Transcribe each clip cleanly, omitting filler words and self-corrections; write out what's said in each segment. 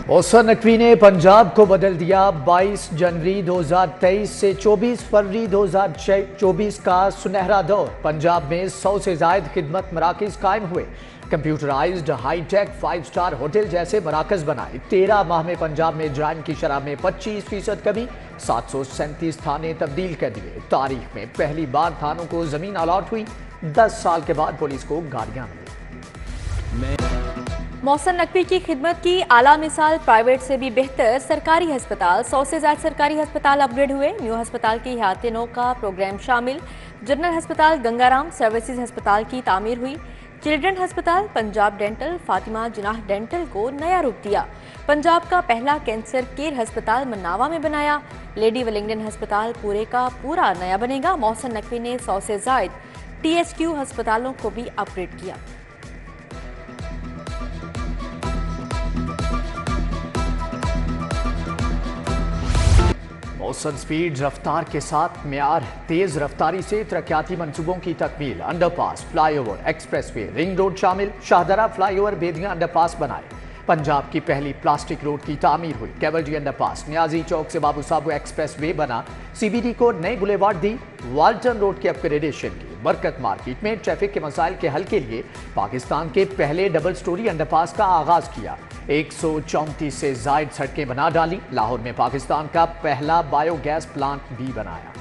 मौसम नकवी ने पंजाब को बदल दिया। 22 जनवरी 2023 से 24 फरवरी 2024 का सुनहरा दौर। पंजाब में 100 से ज्यादा खिदमत मराकज कायम हुए। कंप्यूटराइज्ड हाईटेक 5 स्टार होटल जैसे मराकज बनाए। 13 माह में पंजाब में जराइम की शरह में 25% कमी। 737 थाने तब्दील कर दिए। तारीख में पहली बार थानों को जमीन अलॉट हुई। 10 साल के बाद पुलिस को गाड़ियां मिली। मौसम नकवी की खिदमत की आला मिसाल। प्राइवेट से भी बेहतर सरकारी अस्पताल। 100 से ज्यादा सरकारी अस्पताल अपग्रेड हुए। न्यू अस्पताल की हयात नौ का प्रोग्राम शामिल। जनरल अस्पताल गंगाराम सर्विसेज अस्पताल की तामीर हुई। चिल्ड्रन अस्पताल पंजाब डेंटल फातिमा जिनाह डेंटल को नया रूप दिया। पंजाब का पहला कैंसर केयर अस्पताल मन्नावा में बनाया। लेडी वेलिंगटन अस्पताल पूरे का पूरा नया बनेगा। मौसम नकवी ने 100 से ज्यादा THQ अस्पतालों को भी अपग्रेड किया। मौसम स्पीड रफ्तार के साथ म्यार। तेज रफ्तारी से तरक्याती मंसूबों की तकमील। Underpass, flyover, expressway, ring road शामिल। शाहदरा फ्लाईओवर बेदिया अंडरपास बनाए। पंजाब की पहली प्लास्टिक रोड की तामीर हुई। कैवल्री अंडरपास। न्याजी चौक से बाबू साहब एक्सप्रेस वे बना। CBD को नई बुलेवार्ड दी। वाल्टन रोड की अपग्रेडेशन की। बरकत मार्केट में ट्रैफिक के मसाइल के हल के लिए पाकिस्तान के पहले डबल स्टोरी अंडरपास का आगाज किया। 134 से जायद सड़कें बना डाली। लाहौर में पाकिस्तान का पहला बायोगैस प्लांट भी बनाया।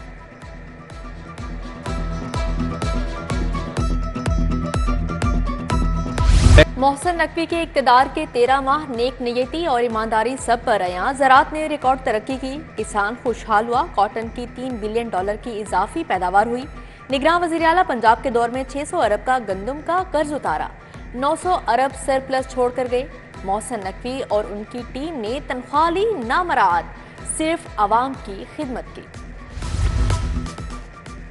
मोहसिन नकवी के इक़्तिदार के 13 माह नेक नियती और ईमानदारी सब पर आया। ज़राअत ने रिकॉर्ड तरक्की की। किसान खुशहाल हुआ। कॉटन की $3 बिलियन की इजाफी पैदावार हुई। निगरान वज़ीर आला पंजाब के दौर में 600 अरब का गंदम का कर्ज उतारा। 900 अरब सरप्लस छोड़कर गए। मोहसिन नकवी और उनकी टीम ने तनख्वाह ली ना मराद, सिर्फ आवाम की खिदमत की।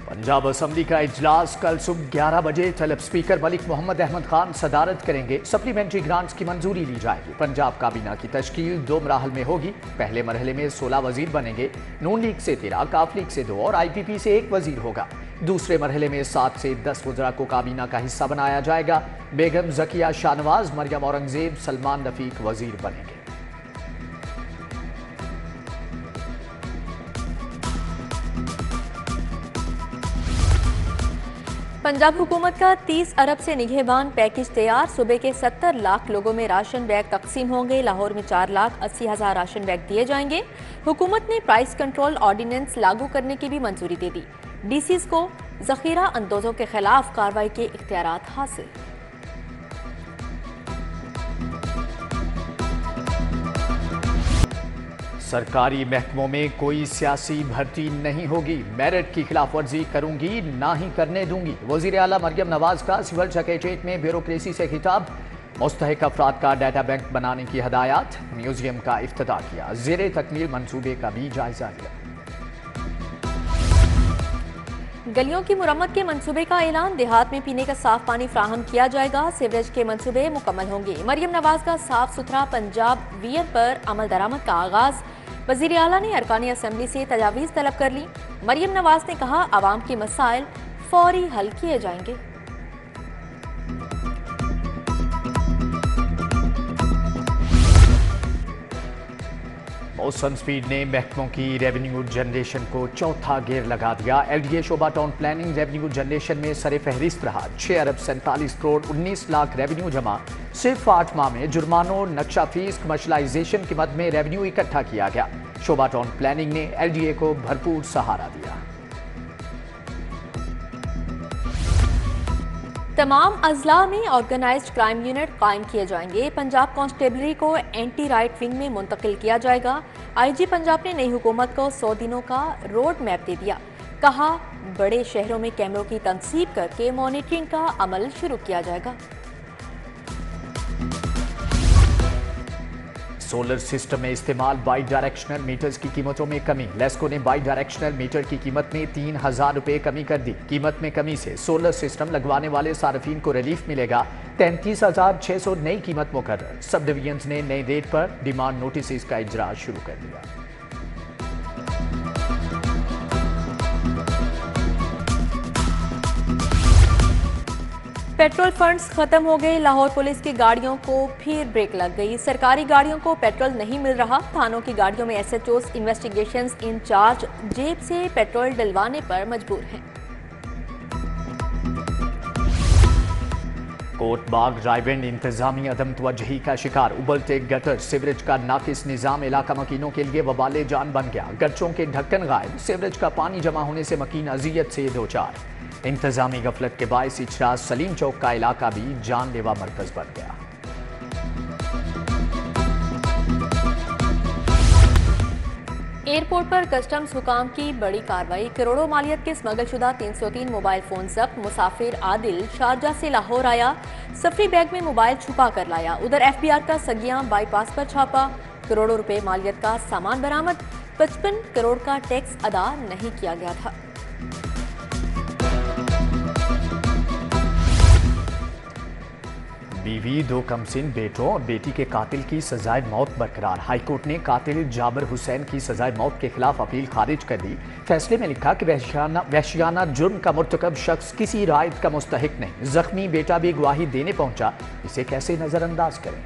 पंजाब असम्बली का इजलास कल सुबह 11 बजे तलब स्पीकर मलिक मोहम्मद अहमद खान सदारत करेंगे। सप्लीमेंट्री ग्रांट्स की मंजूरी ली जाएगी। पंजाब काबीना की तश्कील 2 मराहल में होगी। पहले मरहले में 16 वजीर बनेंगे। नून लीग से 13, काफ लीग से 2 और IPP से 1 वजीर होगा। दूसरे मरहले में 7 से 10 वज़रा को काबीना का हिस्सा बनाया जाएगा। बेगम जकिया शाहनवाज, मरियम औरंगजेब, सलमान रफीक वजीर बनेंगे। पंजाब हुकूमत का 30 अरब से निगहबान पैकेज तैयार। सूबे के 70 लाख लोगों में राशन बैग तकसीम होंगे। लाहौर में 4,80,000 राशन बैग दिए जाएंगे। हुकूमत ने प्राइस कंट्रोल ऑर्डिनेंस लागू करने की भी मंजूरी दे दी। DCs को जखीरा अंदोजों के खिलाफ कार्रवाई के इख्तियारात हासिल। सरकारी महकमों में कोई सियासी भर्ती नहीं होगी। मेरिट की खिलाफ वर्जी करूंगी ना ही करने दूंगी। वजीर आला मरियम नवाज का सिविल सेक्रेटरीट में ब्यूरोक्रेसी से खिताब। मुस्तहिक अफराद का डाटा बैंक बनाने की हदायत। म्यूजियम का इफ्तिताह किया। ज़ेरे तकमील मंसूबे का भी जायजा लिया। गलियों की मुरम्मत के मंसूबे का ऐलान। देहात में पीने का साफ पानी फ्राहम किया जाएगा। सीवरेज के मंसूबे मुकम्मल होंगे। मरियम नवाज का साफ सुथरा पंजाब वियर पर अमल दरामद का आगाज। वजीर आला ने अरकानी असम्बली से तजावीज़ तलब कर ली। मरियम नवाज ने कहा आवाम के मसाइल फौरी हल किए जाएंगे। मौसम स्पीड ने महकमों की रेवेन्यू जनरेशन को चौथा गेयर लगा दिया। LDA शोबा टाउन प्लानिंग रेवेन्यू जनरेशन में सरे फहरिस्त रहा। 6 अरब 47 करोड़ 19 लाख रेवेन्यू जमा। सिर्फ 8 माह में जुर्मानों, नक्शा फीस, कमर्शलाइजेशन की मद में रेवेन्यू इकट्ठा किया गया। शोबा टाउन प्लानिंग ने LDA को भरपूर सहारा दिया। तमाम अजला में ऑर्गेनाइज्ड क्राइम यूनिट कायम किए जाएंगे। पंजाब कांस्टेबलरी को एंटी राइट विंग में मुंतकिल किया जाएगा। IG पंजाब ने नई हुकूमत को 100 दिनों का रोड मैप दे दिया। कहा बड़े शहरों में कैमरों की तनसीब करके मॉनिटरिंग का अमल शुरू किया जाएगा। सोलर सिस्टम में इस्तेमाल बाई डायरेक्शनल मीटर्स की कीमतों में कमी। लेस्को ने बाई डायरेक्शनल मीटर की कीमत में 3,000 रुपये कमी कर दी। कीमत में कमी से सोलर सिस्टम लगवाने वाले सार्फिन को रिलीफ मिलेगा। 33,600 नई कीमत मुकर्रर। सब डिवीजन ने नई रेट पर डिमांड नोटिस का इजरा शुरू कर दिया। पेट्रोल फंड्स खत्म हो गए, लाहौर पुलिस की गाड़ियों को फिर ब्रेक लग गई। सरकारी गाड़ियों को पेट्रोल नहीं मिल रहा। थानों की गाड़ियों में एसएचओस इन्वेस्टिगेशंस इंचार्ज जेब से पेट्रोल डलवाने पर मजबूर हैं। कोटबाग रायविंड इंतजामी अदम तवज्जही का शिकार, उबलते गटर सीवरेज का नाकिस निजाम इलाका मकीनों के लिए वबाले जान बन गया। गटरों के ढक्कन गायब, सीवरेज का पानी जमा होने से मकीन अजियत से दो चार। इंतजामी गफलत के बायस इचराज सलीम चौक का इलाका भी जानलेवा मरकज बन गया। एयरपोर्ट पर कस्टम्स हुकाम की बड़ी कार्रवाई, करोड़ों मालियत के स्मगलशुदा 303 मोबाइल फोन जब्त। मुसाफिर आदिल शारजा से लाहौर आया, सफरी बैग में मोबाइल छुपा कर लाया। उधर एफबीआर का सगियां बाईपास पर छापा, करोड़ों रुपए मालियत का सामान बरामद। 55 करोड़ का टैक्स अदा नहीं किया गया था। बीवी, दो कमसिन बेटों और बेटी के कातिल की सजाए मौत बरकरार। हाईकोर्ट ने कातिल जाबिर हुसैन की सजाए मौत के खिलाफ अपील खारिज कर दी। फैसले में लिखा कि वहशियाना जुर्म का मुर्तकब शख्स किसी रायत का मुस्तहिक नहीं। जख्मी बेटा भी गवाही देने पहुंचा, इसे कैसे नजरअंदाज करें।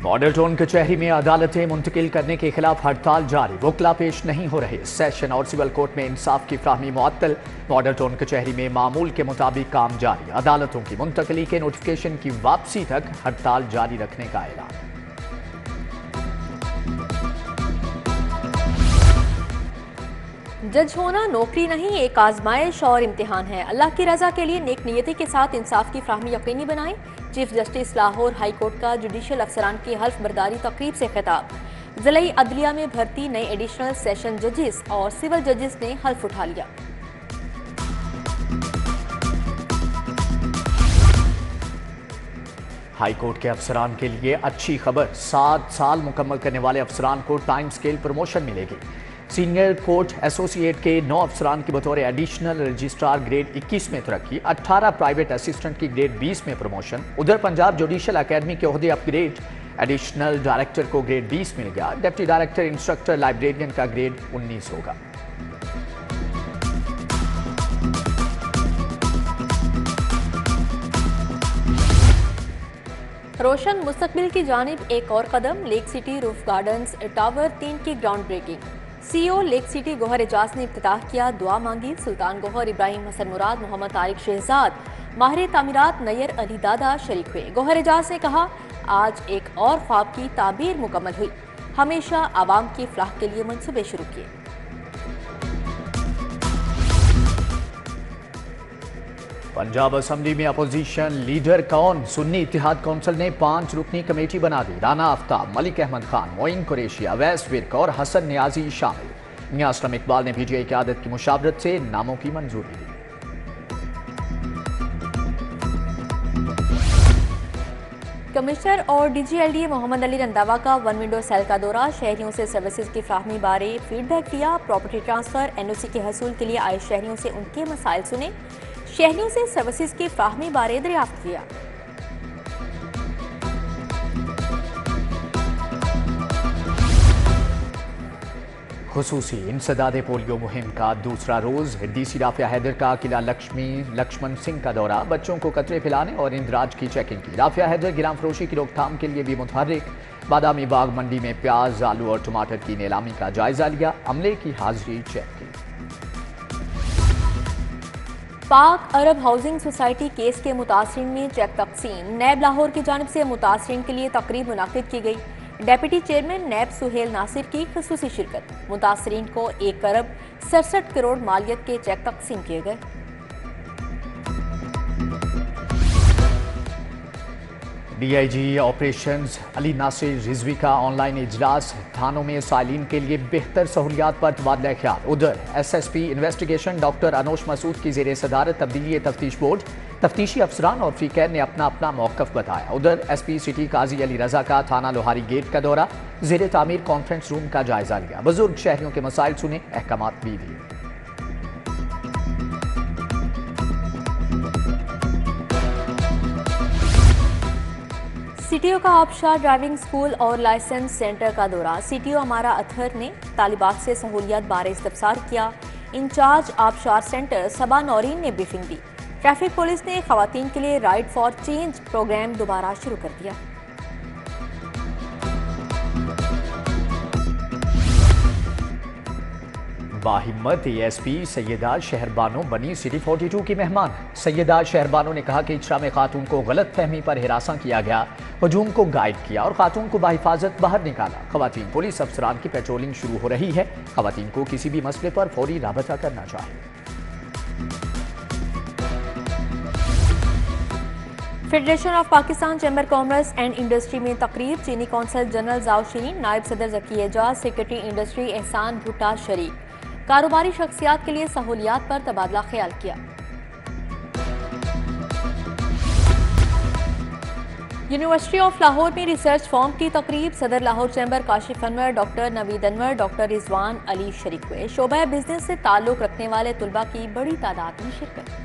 मॉडल टाउन कचहरी में अदालतें मुंतकिल करने के खिलाफ हड़ताल जारी, वकला पेश नहीं हो रहे। सेशन और सिविल कोर्ट में इंसाफ की फ्राहमी मुअत्तल। मॉडल टाउन कचहरी में मामूल के मुताबिक काम जारी, अदालतों की मुंतकली के नोटिफिकेशन की वापसी तक हड़ताल जारी रखने का ऐलान। जज होना नौकरी नहीं, एक आजमाइश और इम्तिहान है। अल्लाह की रजा के लिए नेक नियति के साथ इंसाफ की फ्राहमी यकीनी बनाएं। Chief justice Lahore high court का जुडिशल अफसरान की हल्फ बर्दारी तकरीब से खिताब। जिलाई अदलिया में भर्ती नए एडिशनल सेशन जजेस और सिविल जजेस ने हल्फ उठा लिया। हाई कोर्ट के अफसरान के लिए अच्छी खबर, 7 साल मुकम्मल करने वाले अफसरान को टाइम स्केल प्रमोशन मिलेगी। सीनियर कोर्ट एसोसिएट के 9 अफसरान की बतौर एडिशनल रजिस्ट्रार ग्रेड 21 में तरक्की, 18 प्राइवेट असिस्टेंट की ग्रेड 20 में प्रमोशन। उधर पंजाब जुडिशल अकेडमी के ओहदे अपग्रेड, एडिशनल डायरेक्टर को ग्रेड 20 मिल गया। डिप्टी डायरेक्टर इंस्ट्रक्टर लाइब्रेरियन का ग्रेड 19 होगा। रोशन मुस्तकबिल की जानिब एक और कदम, lake city roof gardens tower 3 की ground breaking. CEO lake city Gauhar Ejaz ने इफ्तिताह किया, दुआ मांगी। सुल्तान गौहर, इब्राहिम हसन मुराद, मोहम्मद तारिक शहजाद, माहिर तामीरात नैयर अली दादा शरीक हुए। गौहर एजाज ने कहा, आज एक और ख्वाब की ताबीर मुकम्मल हुई, हमेशा आवाम की फलाह के लिए मंसूबे शुरू किए। पंजाब असम्बली में अपोजिशन लीडर कौन? सुन्नी इत्तेहाद कौंसिल ने 5 रुकनी कमेटी बना दी। राना आफ्ताब, मलिक अहमद खान, मोइन कुरैशी, अवैस विर्क और हसन नियाजी शामिल। मियां असलम इकबाल ने पीटीआई क़यादत की मुशावरत से नामों की मंजूरी दी। कमिश्नर और डीजीएलडीए मोहम्मद अली रंधावा का वन विंडो सेल का दौरा, शहरियों से सर्विसेज की फ्राहमी बारे फीडबैक दिया। प्रॉपर्टी ट्रांसफर, एनओसी के हसूल के लिए आए शहरियों से उनके मसाइल सुने, शहरियों से सर्विसेज की फ्राहमी बारे दरियाफ्त किया। खुसूसी इंसदादे पोलियो मुहिम का दूसरा रोज, डीसी राफिया हैदर का किला लक्ष्मण सिंह का दौरा, बच्चों को कतरे पिलाने और इंदराज की चेकिंग की। राफिया हैदर गिराम फरोशी की रोकथाम के लिए भी मुतहर्रिक। बादामी बाग मंडी में प्याज, आलू और टमाटर की नीलामी का जायजा लिया, अमले की हाजिरी चेक की। पाक अरब हाउसिंग सोसाइटी केस के मुतासरीन में चेक तकसीम, नैब लाहौर की जानिब से मुतासरीन के लिए तकरीब मुनाकिद की गई। डेप्यूटी चेयरमैन नैब सुहेल नासिर की खुसूसी शिरकत। मुतासरीन को 1 अरब 67 करोड़ मालियत के चेक तकसीम किए गए। डीआईजी ऑपरेशंस अली नासिर रिजवी का ऑनलाइन इजलास, थानों में साइलिन के लिए बेहतर सहूलियात पर तबादला ख्याल। उधर SSP investigation doctor Anosh Masood की जेर सदारत तब्दीली तफ्तीश बोर्ड, तफ्तीशी अफसरान और फीकर ने अपना अपना मौकफ बताया। उधर एसपी सिटी काजी अली रजा का थाना लोहारी गेट का दौरा, जेर तामीर कॉन्फ्रेंस रूम का जायजा लिया। बुजुर्ग शहरियों के मसाइल सुने, अहकामात भी दिए। सीटीओ का आबशार ड्राइविंग स्कूल और लाइसेंस सेंटर का दौरा, सीटीओ अमारा अतहर ने तालिबात से सहूलियत बारे इस्तफसार किया। इंचार्ज आबशार सेंटर सबा नौरीन ने ब्रीफिंग दी। ट्रैफिक पुलिस ने खवातीन के लिए राइड फॉर चेंज प्रोग्राम दोबारा शुरू कर दिया। बाहिम्मत एएसपी सैयदा शहरबानो बनी सिटी 42 की मेहमान। सैयदा शहरबानो ने कहा कि इचरा में खातून को गलत फहमी पर हिरासा किया गया, हजूम को गाइड किया और खातून को बाहिफाजत बाहर निकाला। खवातीन पुलिस अफसरान की पेट्रोलिंग शुरू हो रही है। खवातीन को किसी भी मसले पर फौरी राबता करना चाहिए। Federation of Pakistan chamber commerce and industry में तकरीब। चीनी कौंसल जनरल जाओ शीरीन, नायब सदर जकी एजाज, सेक्रेटरी इंडस्ट्री एहसान भुट्टा शरीक। कारोबारी शख्सियात के लिए सहूलियात पर तबादला ख्याल किया। यूनिवर्सिटी ऑफ लाहौर में रिसर्च फॉर्म की तकरीब। सदर Lahore chamber Kashif Anwar, doctor Naveed Anwar, doctor Rizwan Ali शरीक हुए। शोबा बिजनेस से ताल्लुक रखने वाले तुलबा की बड़ी तादाद में शिरकत।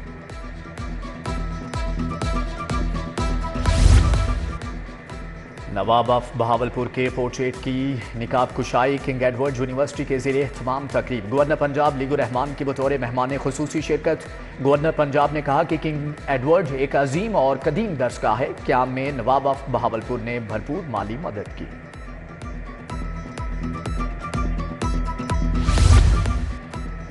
नवाब ऑफ बहावलपुर के पोर्ट्रेट की निकाब कुशाई किंग एडवर्ड यूनिवर्सिटी के ज़रिए इख्तिताम तकरीब। गवर्नर पंजाब लीगुर रहमान की बतौर मेहमान खुसूसी शिरकत। गवर्नर पंजाब ने कहा कि किंग एडवर्ड एक अजीम और कदीम दरसगाह है। क़याम में नवाब ऑफ बहावलपुर ने भरपूर माली मदद की।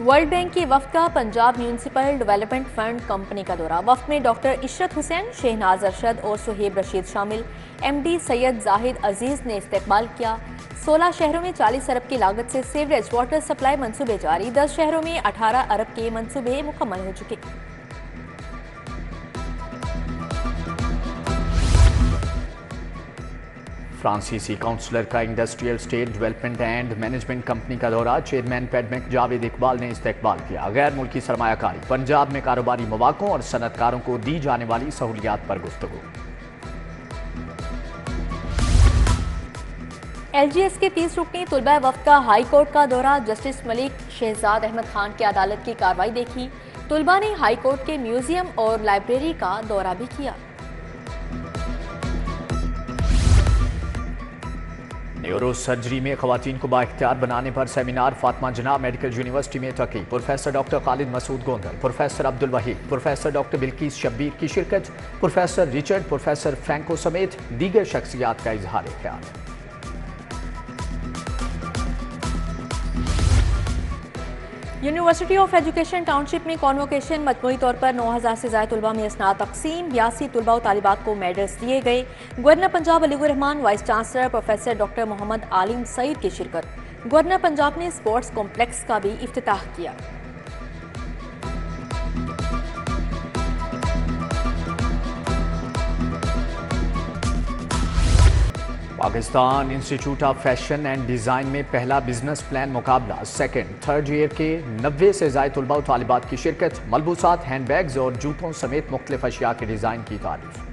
वर्ल्ड बैंक की वफ्द का Punjab municipal development fund company का दौरा। वफ्द में डॉक्टर इशरत हुसैन, शहनाज अरशद और सुहेब रशीद शामिल। एमडी सैयद जाहिद अजीज ने इस्तकबाल किया। 16 शहरों में 40 अरब की लागत से सीवरेज वाटर सप्लाई मंसूबे जारी। 10 शहरों में 18 अरब के मंसूबे मुकम्मल हो चुके। फ्रांसीसी काउंसलर का industrial state development and management company का दौरा। चेयरमैन पेडमेक जावेद इकबाल ने इस्तकबाल किया। गैर मुल्की सरमायाकारी, पंजाब में कारोबारी मौक़ों और सनतकारों को दी जाने वाली सहूलियात पर गुफ्तगू। LGS के 30 रुकनी तुलबा वफ्द का हाई कोर्ट का दौरा। जस्टिस मलिक शहजाद अहमद खान की अदालत की कार्रवाई देखी। तुलबा ने हाई कोर्ट के म्यूजियम और लाइब्रेरी का दौरा भी किया। न्यूरो सर्जरी में खवातीन को बाइख्तियार बनाने पर सेमिनार। फातिमा जनाब मेडिकल यूनिवर्सिटी में तकरीब। Professor doctor Khalid Masood Gondal, professor Abdul Waheed, professor doctor Bilqis Shabbir की शिरकत। प्रोफेसर रिचर्ड, प्रोफेसर फ्रैंको समेत दीगर शख्सियात का इजहार ख्याल। यूनिवर्सिटी ऑफ एजुकेशन टाउनशिप में कॉन्वोकेशन। मजमूई तौर पर 9000 से ज़्यादा तुलबा में असनाद तकसीम। 82 तुलबा और तालिबात को मेडल्स दिए गए। गवर्नर पंजाब अलीगुर Rehman, vice chancellor professor doctor Mohammad Alim Saeed की शिरकत। गवर्नर पंजाब ने स्पोर्ट्स कॉम्प्लेक्स का भी इफ्तिताह किया। Pakistan institute of fashion and design में पहला बिजनेस प्लान मुकाबला। सेकंड थर्ड ईयर के 90 से ज़ायद तुलबा और तालिबात की शिरकत। मलबूसात, हैंडबैग्स और जूतों समेत मुख्तलिफ अशिया के डिज़ाइन की तारीफ।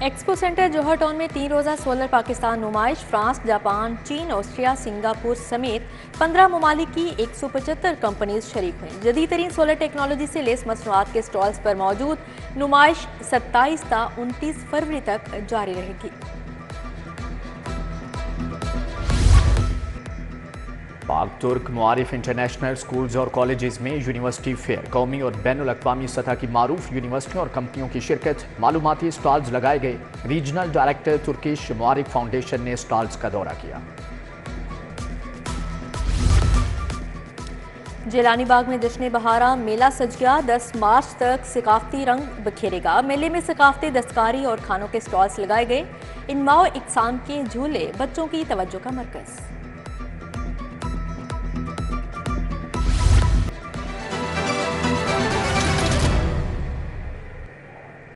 एक्सपो सेंटर जौहर टाउन में 3 रोज़ा सोलर पाकिस्तान नुमाइश। फ्रांस, जापान, चीन, ऑस्ट्रिया, सिंगापुर समेत 15 ममालिक की 175 कंपनीज शरीक हुई। जदीद तरीन सोलर टेक्नोलॉजी से लेस मसनूआत के स्टॉल्स पर मौजूद नुमाइश 27 ता 29 फरवरी तक जारी रहेगी। पाक तुर्क मुआरिफ इंटरनेशनल स्कूल्स और कॉलेजेस में यूनिवर्सिटी फेयर। कौमी और बैनुल अक़वामी सतह की मारूफ यूनिवर्सिटियों और कंपनियों की शिरकत। मालूमाती स्टॉल्स लगाए गए। Regional director Turkish Muarif foundation ने स्टॉल्स का दौरा किया। जेलानी बाग में जश्न बहारा मेला सज गया। 10 मार्च तक सकाफती रंग बिखेरेगा। मेले में सकाफती दस्तकारी और खानों के स्टॉल्स लगाए गए। इनमाओ इकसाम के झूले बच्चों की तवज्जो का मरकज।